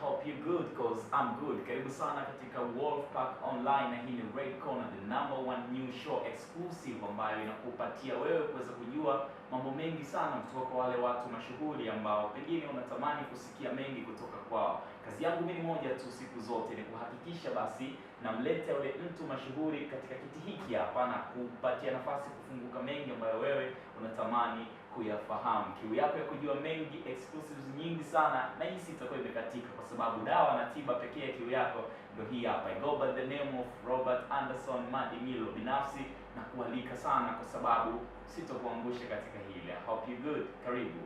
hope you're good cause I'm good. Karibu sana katika Wolfpack Online, na hii ni Red Corner, the number one new show exclusive ambayo inakupatia wewe kuweza kujua mambo mengi sana kutoka kwa wale watu mashuhuri ambao pengine unatamani kusikia mengi kutoka kwao. Kazi yangu mimi moja tu siku zote ni kuhakikisha basi namleta yule mtu mashuhuri katika kiti hiki hapa na kupatia nafasi kufunguka mengi ambayo wewe unatamani kuyafahamu. Kiu yako ya kujua mengi, exclusives nyingi sana, na hii itakuwa imekatika kwa sababu dawa na tiba pekee ya kiu yako ndio hii hapa. I go by the name of Robert Anderson Madimilo. Binafsi na kualika sana kwa sababu sitokuangusha katika hili. I hope you good. Karibu.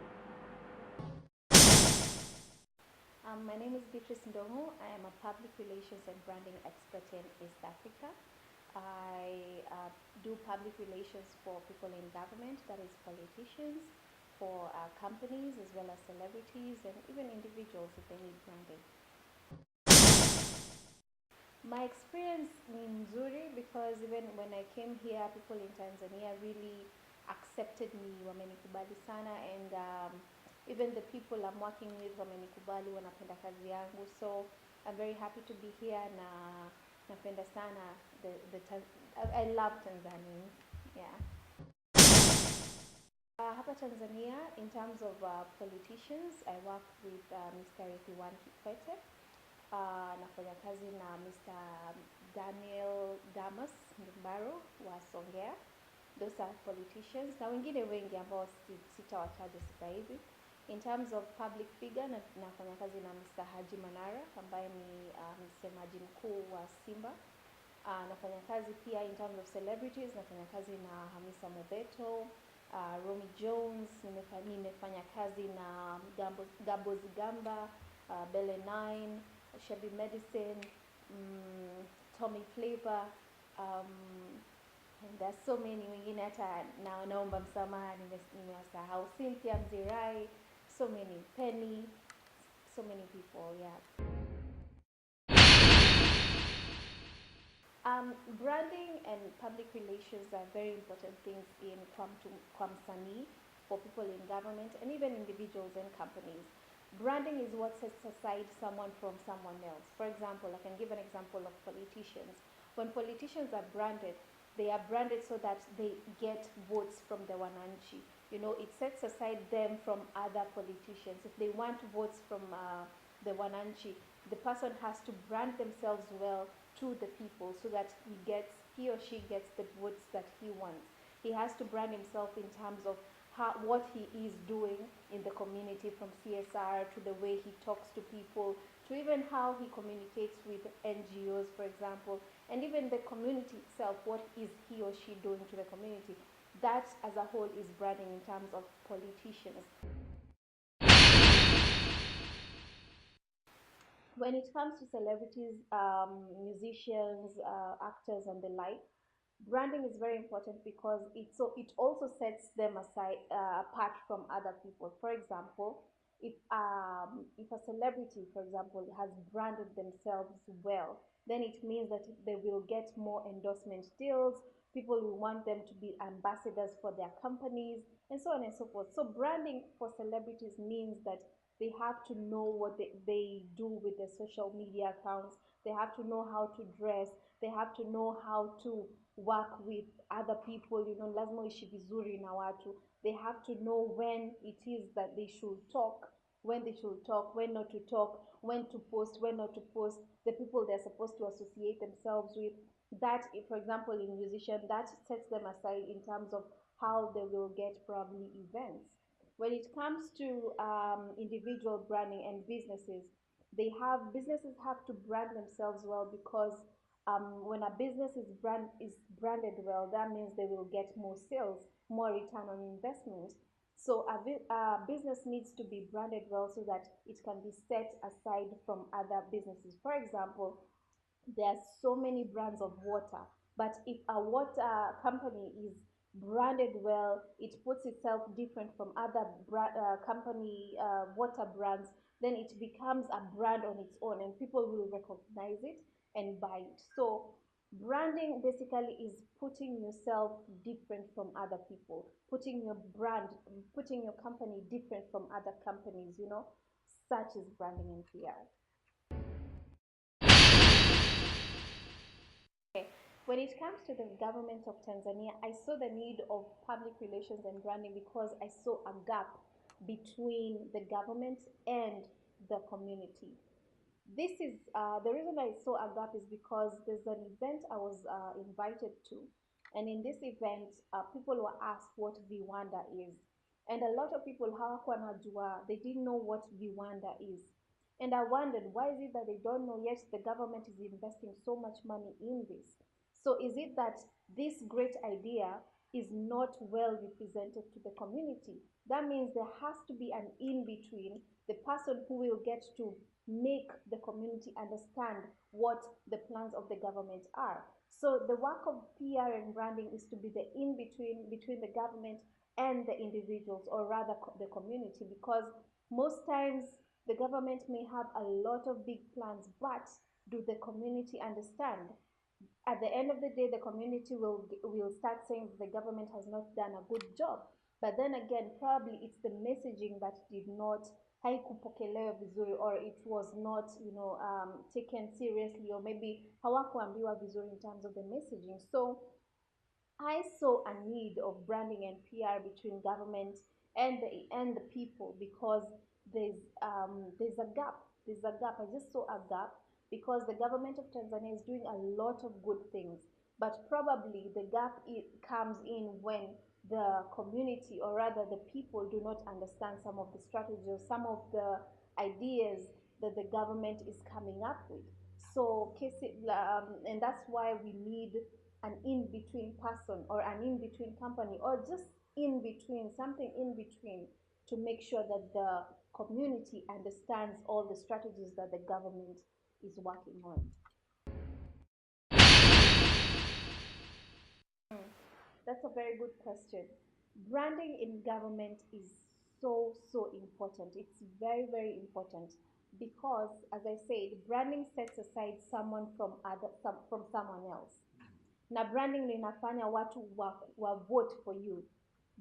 My name is Ndung'u. I am a public relations and branding expert in East Africa. I do public relations for people in government, that is politicians, for companies as well as celebrities and even individuals if they need branding. My experience in Nzuri, because even when I came here, people in Tanzania really accepted me, wamenikubali sana, and even the people I'm working with wamenikubali, wanapenda kazi yangu. So I'm very happy to be here na napenda sana I love Tanzania. Yeah. Hapa Tanzania, in terms of politicians, I work with Mr. Ridhiwani Kikwete. Nafanya kazi na Mr. Daniel Damas Ndung'u wa Songea. Those are politicians. Na wengine wengi ambao sitawataja sasa hivi. In terms of public figure, nafanya kazi na Mr. Haji Manara ambaye ni msemaji mkuu wa Simba. Nafanya kazi pia in terms of celebrities, nafanya kazi na Hamisa Mobeto, Romy Jones, nimefanya kazi na Gabo Zigamba, Belle 9, Shabby Medicine, Tommy Flavor, and there's so many wengine hata naomba msamaha nimewasahau, Cynthia Mzirai, so many, Penny, so many people, yeah. Branding and public relations are very important things in Kwamsani for people in government and even individuals and companies. Branding is what sets aside someone from someone else. For example, I can give an example of politicians. When politicians are branded, they are branded so that they get votes from the Wananchi. You know, it sets aside them from other politicians. If they want votes from the Wananchi, the person has to brand themselves well to the people so that he or she gets the votes that he wants. He has to brand himself in terms of what he is doing in the community, from CSR to the way he talks to people, to even how he communicates with NGOs, for example, and even the community itself, what is he or she doing to the community. That as a whole is branding in terms of politicians. When it comes to celebrities, musicians, actors and the like, branding is very important because it also sets them aside, apart from other people. For example, if a celebrity, for example, has branded themselves well, then it means that they will get more endorsement deals. People will want them to be ambassadors for their companies, and so on and so forth. So branding for celebrities means that they have to know what they do with their social media accounts. They have to know how to dress. They have to know how to work with other people. You know, lazima uishi vizuri na watu. They have to know when it is that they should talk, when they should talk, when not to talk, when to post, when not to post, the people they're supposed to associate themselves with. That, for example, in musician, that sets them aside in terms of how they will get probably events. When it comes to individual branding and businesses, businesses have to brand themselves well because when a business is branded well, that means they will get more sales, more return on investment. So a business needs to be branded well so that it can be set aside from other businesses. For example, there are so many brands of water, but if a water company is branded well, it puts itself different from other company water brands, then it becomes a brand on its own and people will recognize it and buy it. So branding basically is putting yourself different from other people, putting your brand, putting your company different from other companies, you know, such as branding and PR. Okay. When it comes to the government of Tanzania, I saw the need of public relations and branding because I saw a gap between the government and the community. This is the reason I saw a gap is because there's an event I was invited to, and in this event, people were asked what Viwanda is, and a lot of people hawakuwa wanajua, they didn't know what Viwanda is, and I wondered why is it that they don't know yet the government is investing so much money in this. So is it that this great idea is not well represented to the community? That means there has to be an in between, the person who will get to make the community understand what the plans of the government are. So the work of PR and branding is to be the in between the government and the individuals, or rather the community, because most times the government may have a lot of big plans, but do the community understand? At the end of the day, the community will start saying the government has not done a good job. But then again, probably it's the messaging that did not haikupokelewa vizuri, or it was not, taken seriously, or maybe hawakuambiwa vizuri in terms of the messaging. So I saw a need of branding and PR between government and the people, because there's a gap. There's a gap. I just saw a gap because the government of Tanzania is doing a lot of good things, but probably the gap comes in when the community, or rather the people, do not understand some of the strategies, some of the ideas that the government is coming up with. So, and that's why we need an in-between person, or an in-between company, or just in between, something in between, to make sure that the community understands all the strategies that the government is working on. That's a very good question. Branding in government is so important. It's very important because, as I said, branding sets aside someone from someone else. Na branding linafanya watu wa vote for you.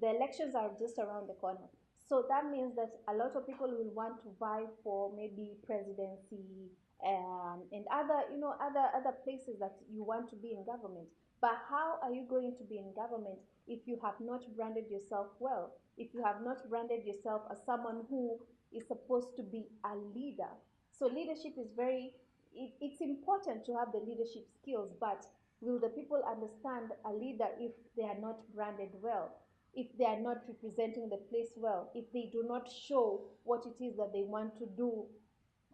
The elections are just around the corner. So that means that a lot of people will want to vie for maybe presidency, and other places that you want to be in government. But how are you going to be in government if you have not branded yourself well? If you have not branded yourself as someone who is supposed to be a leader? So leadership is it's important to have the leadership skills, but will the people understand a leader if they are not branded well? If they are not representing the place well? If they do not show what it is that they want to do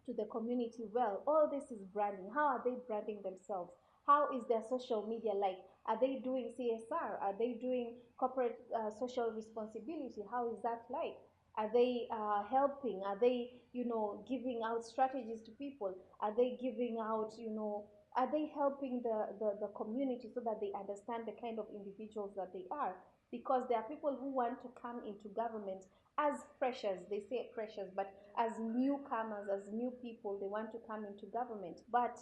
to the community well? All this is branding. How are they branding themselves? How is their social media like? Are they doing CSR? Are they doing corporate social responsibility? How is that like? Are they helping? Are they, giving out strategies to people? Are they giving out, are they helping the community so that they understand the kind of individuals that they are? Because there are people who want to come into government as freshers, they say freshers, but as newcomers, as new people, they want to come into government, but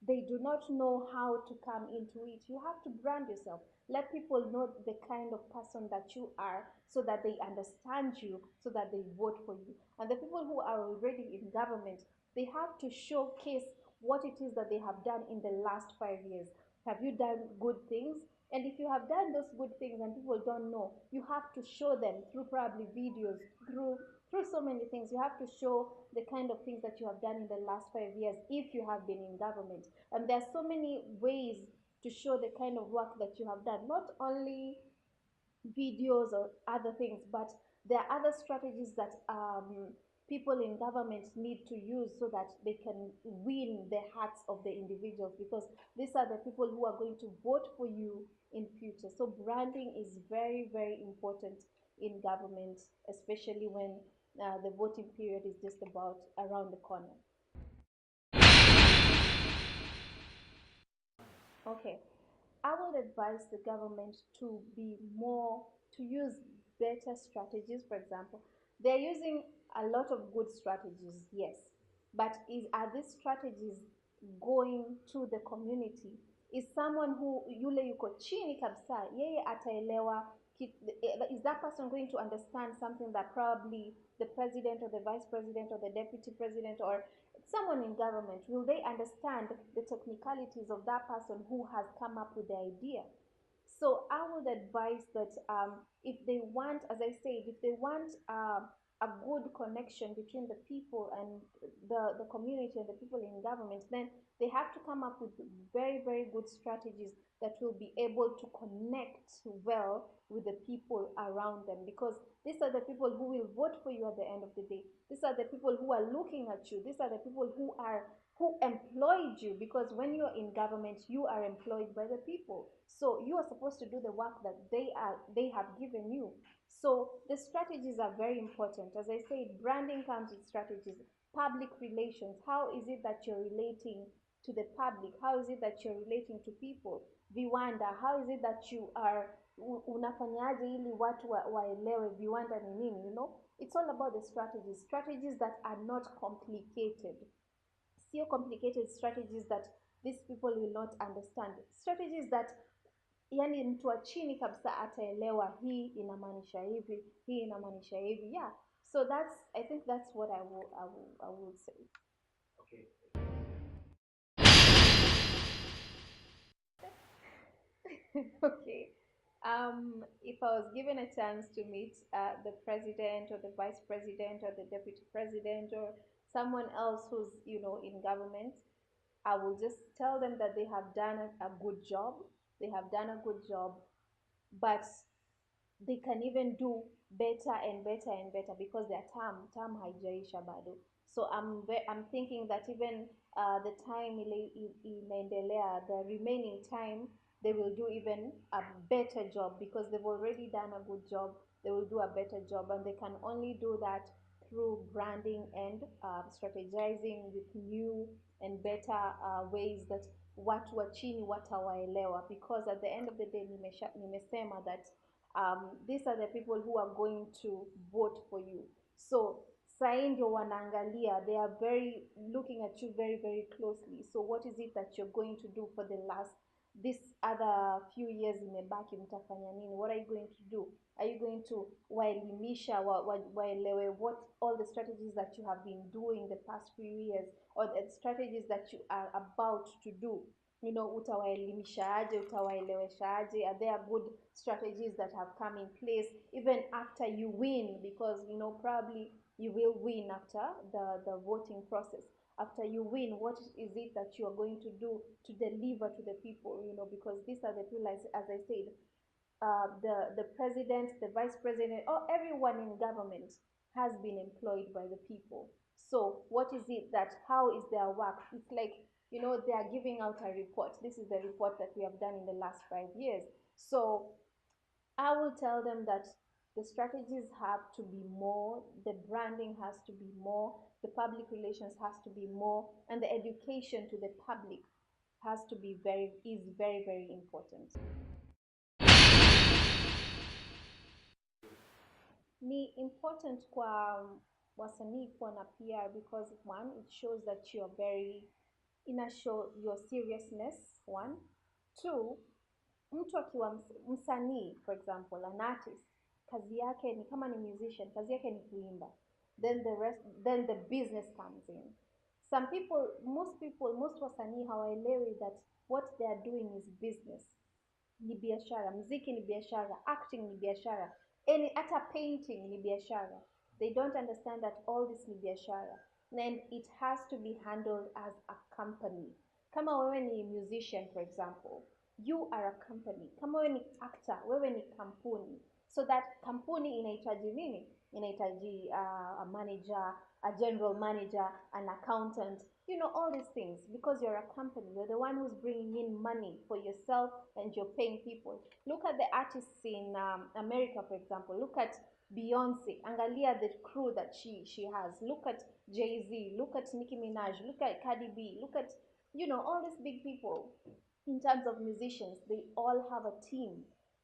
they do not know how to come into it. You have to brand yourself. Let people know the kind of person that you are, so that they understand you, so that they vote for you. And the people who are already in government, they have to showcase what it is that they have done in the last 5 years. Have you done good things? And if you have done those good things and people don't know, you have to show them through probably videos, through so many things. You have to show the kind of things that you have done in the last 5 years if you have been in government. And there are so many ways to show the kind of work that you have done, not only videos or other things, but there are other strategies that people in government need to use so that they can win the hearts of the individuals, because these are the people who are going to vote for you in future. So branding is very important in government, especially when the voting period is just about around the corner. Okay. I would advise the government to be more, to use better strategies. For example, they're using a lot of good strategies, yes, but are these strategies going to the community? Is someone who yule yuko chini kabisa, yeye ataelewa Is that person going to understand something that probably the president or the vice president or the deputy president or someone in government, will they understand the technicalities of that person who has come up with the idea? So I would advise that if they want, as I said, if they want a good connection between the people and the community and the people in government, then they have to come up with very, very good strategies that will be able to connect well with the people around them, because these are the people who will vote for you at the end of the day. These are the people who are looking at you. These are the people who employed you, because when you're in government you are employed by the people, so you are supposed to do the work that they have given you. So the strategies are very important. As I said, branding comes with strategies. Public relations, how is it that you're relating to the public? How is it that you're relating to people? Viwanda, how is it that you are unafanyaje ili watu waelewe viwanda ni nini, it's all about the strategies that are not complicated. Sio complicated strategies that these people will not understand, strategies that yani mtu wa chini kabisa ataelewa, hii inamaanisha hivi, hii inamaanisha hivi. Yeah, so I think that's what I will say. Okay. Okay. If I was given a chance to meet the president or the vice president or the deputy president or someone else who's in government, I will just tell them that they have done a good job. They have done a good job, but they can even do better and better and better, because their term haijaisha bado. So I'm thinking that even the time inaendelea, the remaining time, they will do even a better job, because they've already done a good job. They will do a better job, and they can only do that through branding and strategizing with new and better ways that watu wa chini watawaelewa, because at the end of the day nimesema that these are the people who are going to vote for you. So sai ndio wanaangalia, they are very looking at you very, very closely. So what is it that you're going to do for the last this other few years imebaki, mtafanya nini? What are you going to do? Are you going to waelimisha waelewe what all the strategies that you have been doing the past few years, or the strategies that you are about to do? Utawaelimisha aje, utawaelewesha aje? Are there good strategies that have come in place even after you win? Because probably you will win after the voting process. After you win, what is it that you are going to do to deliver to the people? Because these are the people, as I said, the president, the vice president, or everyone in government has been employed by the people. So what is it that, how is their work? It's like, they are giving out a report. This is the report that we have done in the last 5 years. So I will tell them that the strategies have to be more, the branding has to be more, the public relations has to be more, and the education to the public has to be is very, very important. Ni important kwa wasanii kuwa na PR, because one, it shows that you're very, ina show your seriousness, one. Two, mtu akiwa msanii, for example an artist, kazi yake ni kama ni musician, kazi yake ni kuimba, then the business comes in. Most wasanii hawaelewi that what they are doing is business. Ni biashara, mziki ni biashara, acting ni biashara, hata painting ni biashara. They don't understand that all this ni biashara, and it has to be handled as a company. Kama wewe ni musician, for example, you are a company. Kama wewe ni actor, wewe ni kampuni. So that kampuni inahitaji nini? Inahitaji a manager, a general manager, an accountant, all these things, because you're a company. You're the one who's bringing in money for yourself, and you're paying people. Look at the artists in America, for example. Look at Beyonce. Angalia the crew that she has. Look at Jay-Z. Look at Nicki Minaj. Look at Cardi B. Look at all these big people. In terms of musicians, they all have a team,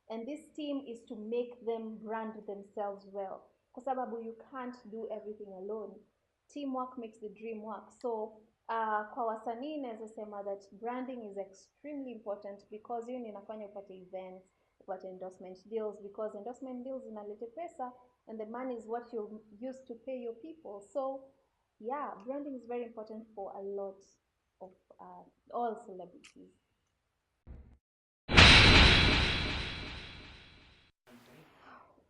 and this team is to make them brand themselves well, kwa sababu you can't do everything alone. Teamwork makes the dream work. So kwa wasanii naweza sema that branding is extremely important, because hiyo inafanya upate events, kupata endorsement deals, because endorsement deals inalete pesa, and the money is what you use to pay your people. So yeah, branding is very important for a lot of all celebrities.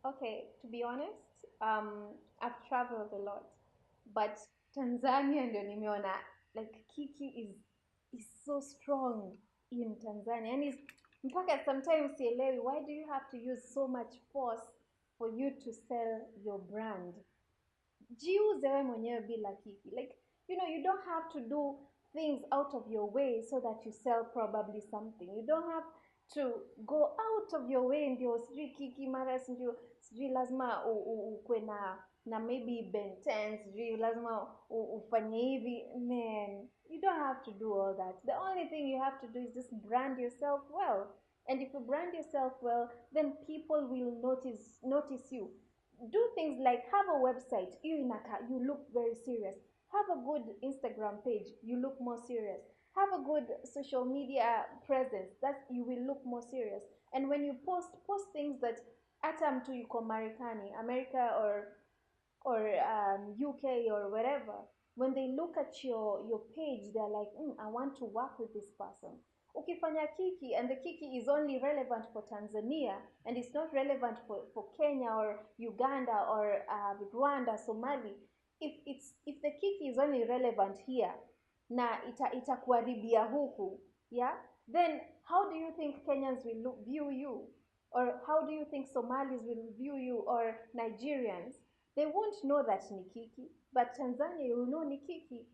Okay, to be honest, I've traveled a lot, but Tanzania ndio nimeona, like Kiki is so strong in Tanzania, and is mpaka sometimes sielewi, why do you have to use so much force for you to sell your brand? Jiuze wewe mwenyewe bila kiki, like, you don't have to do things out of your way so that you sell probably something. You don't have to go out of your way ndio sijui kiki mara sijui lazima ukwe na maybe Ben 10, sijui lazima ufanye hivi. Man, you don't have to do all that. The only thing you have to do is just brand yourself well. And if you brand yourself well, then people will notice you. Do things like have a website, you look very serious. Have a good Instagram page, you look more serious. Have a good social media presence, that you will look more serious. And when you post things that hata mtu yuko Marekani, America, or UK or wherever, when they look at your page, they're like, I want to work with this person. Ukifanya kiki, and the kiki is only relevant for Tanzania, and it's not relevant for Kenya or Uganda or Rwanda, Somali. If the kiki is only relevant here, na itakuharibia huku, yeah, then how do you think Kenyans will view you? Or how do you think Somalis will view you, or Nigerians? They won't know that Nikiki, but Tanzania you'll know Nikiki.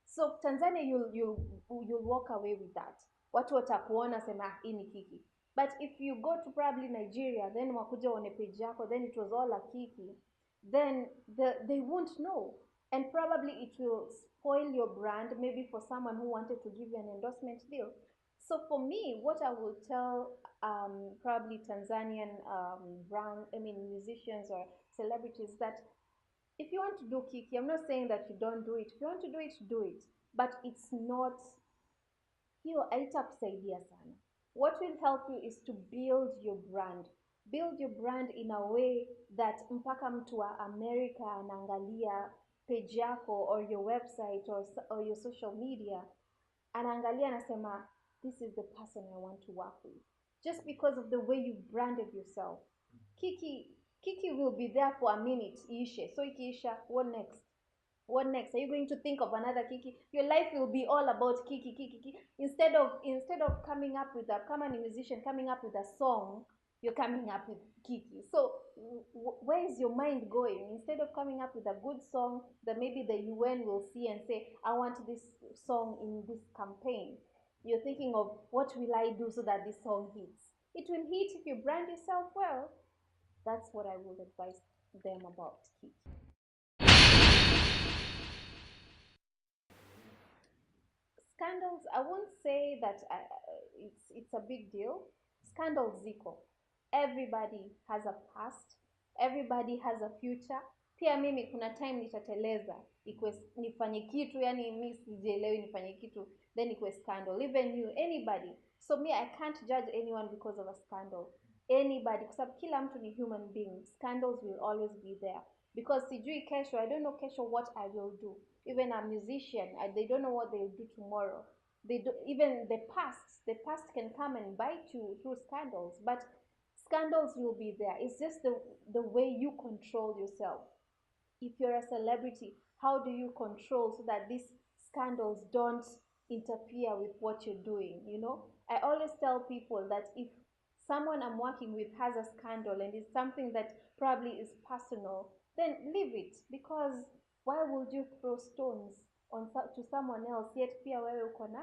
So Tanzania you'll walk away with that. Watu watakuona sema hii ni Kiki. But if you go to probably Nigeria, then wakuja one page yako, then it was all a Kiki, then they won't know. And probably it will spoil your brand, maybe for someone who wanted to give you an endorsement deal. So for me, what I will tell probably Tanzanian musicians or celebrities, that if you want to do Kiki, I'm not saying that you don't do it. If you want to do it, do it. But it's not, hiyo haitakusaidia sana. What will help you is to build your brand. Build your brand in a way that mpaka mtu wa America anaangalia page yako or your website or your social media, anaangalia anasema, this is the person I want to work with. Just because of the way you branded yourself. Kiki will be there for a minute, iishe. So ikiisha, what next? What next? Are you going to think of another Kiki? Your life will be all about Kiki, Kiki, Kiki. Instead of coming up with come on, a musician coming up with a song, you're coming up with Kiki. So where is your mind going? Instead of coming up with a good song that maybe the UN will see and say, I want this song in this campaign, you're thinking of, what will I do so that this song hits? It will hit if you brand yourself well. That's what I would advise them about Kiki. Scandals, I won't say that it's a big deal. Scandals ziko. Everybody has a past. Everybody has a future. Pia mimi kuna time nitateleza, nifanye kitu, yani mimi sijielewi nifanye kitu, then ikwe scandal. Even you, anybody. So me, I can't judge anyone because of a scandal. Anybody, kwa sababu kila mtu ni human being. Scandals will always be there. Because sijui kesho, I don't know kesho what I will do. Even a musician, they don't know what they'll do tomorrow. They do, even the past can come and bite you through scandals, but scandals will be there. It's just the way you control yourself. If you're a celebrity, how do you control so that these scandals don't interfere with what you're doing? I always tell people that if someone I'm working with has a scandal and it's something that probably is personal, then leave it, because why would you throw stones to someone else, yet pia wewe uko na,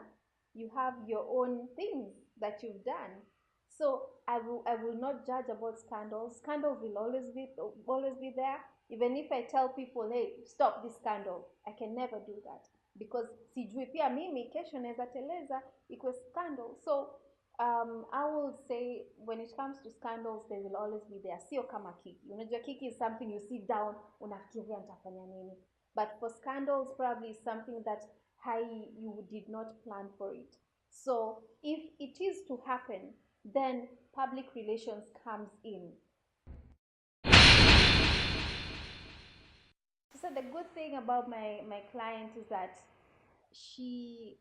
you have your own things that you've done. So I will not judge about scandals. Scandals will always be there. Even if I tell people, hey, stop this scandal, I can never do that, because sijui pia mimi kesho naweza teleza iko scandal. So I will say, when it comes to scandals, they will always be there. Sio kama Kiki. Unajua Kiki is something you sit down, unafikiria nitafanya nini. But for scandals, probably something that you did not plan for it. So if it is to happen, then public relations comes in. So the good thing about my client is that she,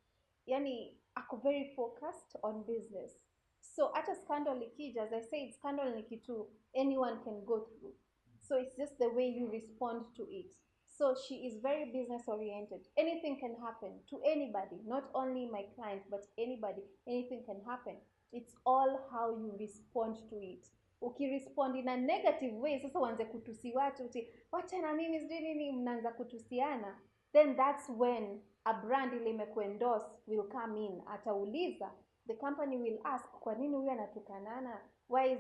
yani, ako very focused on business. So hata scandal ikija, as I said, scandal ni kitu anyone can go through. So it's just the way you respond to it. So she is very business oriented. Anything can happen to anybody, not only my client, but anybody. Anything can happen. It's all how you respond to it. Ukirespond in a negative way, sasa uanze kutusi watu uti wacha na mimi sijui nini, mnaanza kutusiana, then that's when a brand ile imekuendorse will come in. Atauliza, the company will ask, kwa nini huyu anatukanana? Why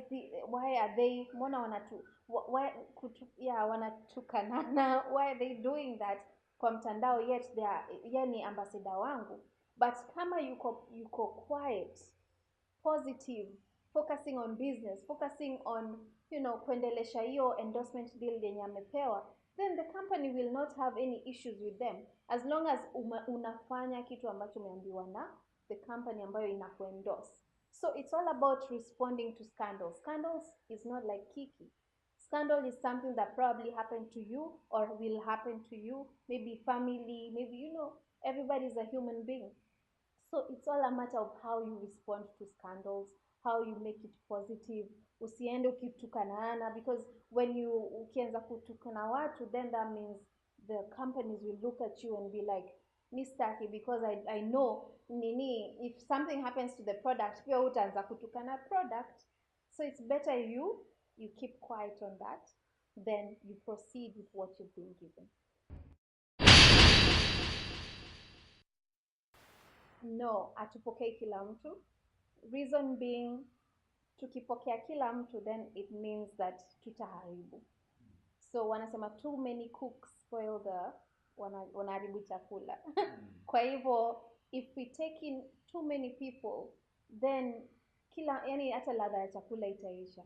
are they, mbona wanatukanana? Why are they doing that kwa mtandao, yet they are, yani ambassador wangu. But kama yuko quiet, positive, focusing on business, focusing on, kuendelesha hiyo endorsement deal yenye amepewa, then the company will not have any issues with them, as long as unafanya kitu ambacho umeambiwa na the company ambayo inakuendorse. So it's all about responding to scandals. Scandals is not like kiki. Scandal is something that probably happened to you or will happen to you, maybe family, maybe, everybody is a human being. So it's all a matter of how you respond to scandals, how you make it positive. Usiende ukitukanana, because when you ukianza kutukana watu, then that means the companies will look at you and be like, Mr. Because I know nini, if something happens to the product, pia utaanza kutukana product. So it's better you keep quiet on that, then you proceed with what you've been given. No, hatupokei kila mtu. Reason being, tukipokea kila mtu, then it means that tutaharibu. So wanasema too many cooks spoil the, wanaharibu chakula. Kwa hivyo, if we take in too many people, then yani hata ladha ya chakula itaisha.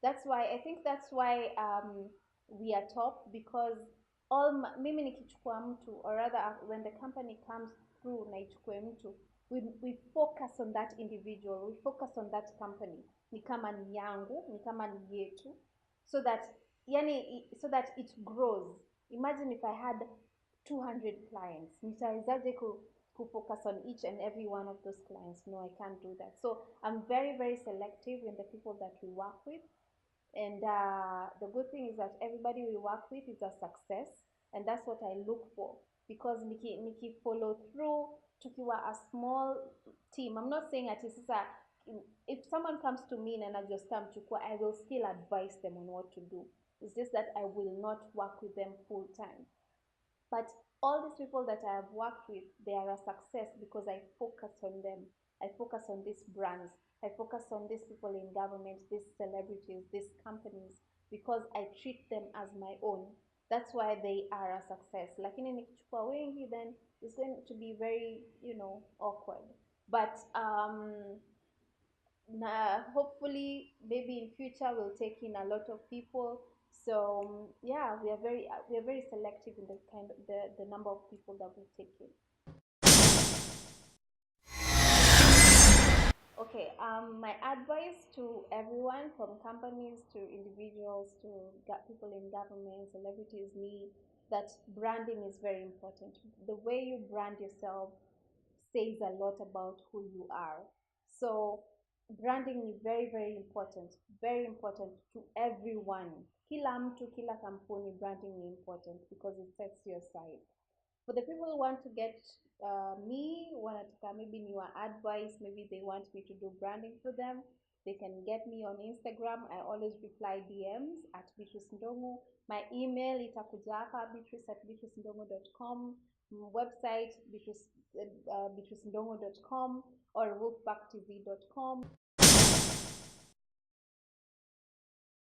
I think that's why we are top, because mimi nikichukua mtu, or rather when the company comes through na ichukue mtu, we focus on that individual, we focus on that company, ni kama ni yangu, ni kama ni yetu, so that it grows. Imagine if I had 200 clients, nitawezaje focus on each and every one of those clients? No, I can't do that. So I'm very, very selective in the people that we work with. And the good thing is that everybody we work with is a success, and that's what I look for. Because niki follow through, tukiwa a small team. I'm not saying ati sasa, if someone comes to me and I just come to, I will still advise them on what to do. It's just that I will not work with them full time. But all these people that I have worked with, they are a success because I focus on them. I focus on these brands. I focus on these people in government, these celebrities, these companies, because I treat them as my own. That's why they are a success. Lakini nikichukua wengi, then it's going to be very, awkward. But hopefully, maybe in future we'll take in a lot of people. So yeah, we are very selective in the kind of the number of people that we take in. Okay, my advice to everyone, from companies to individuals to people in government, celebrities, me, that branding is very important. The way you brand yourself says a lot about who you are. So branding is very, very important to everyone. Kila mtu, kila kampuni, branding is important because it sets your side. For the people who want to get me, maybe newer advice, maybe they want me to do branding for them, they can get me on Instagram. I always reply DMs at Beatrice Ndung'u. My email itakuja hapa, beatrice@beatricendung'u.com. Website beatricendung'u.com or wolfbacktv.com.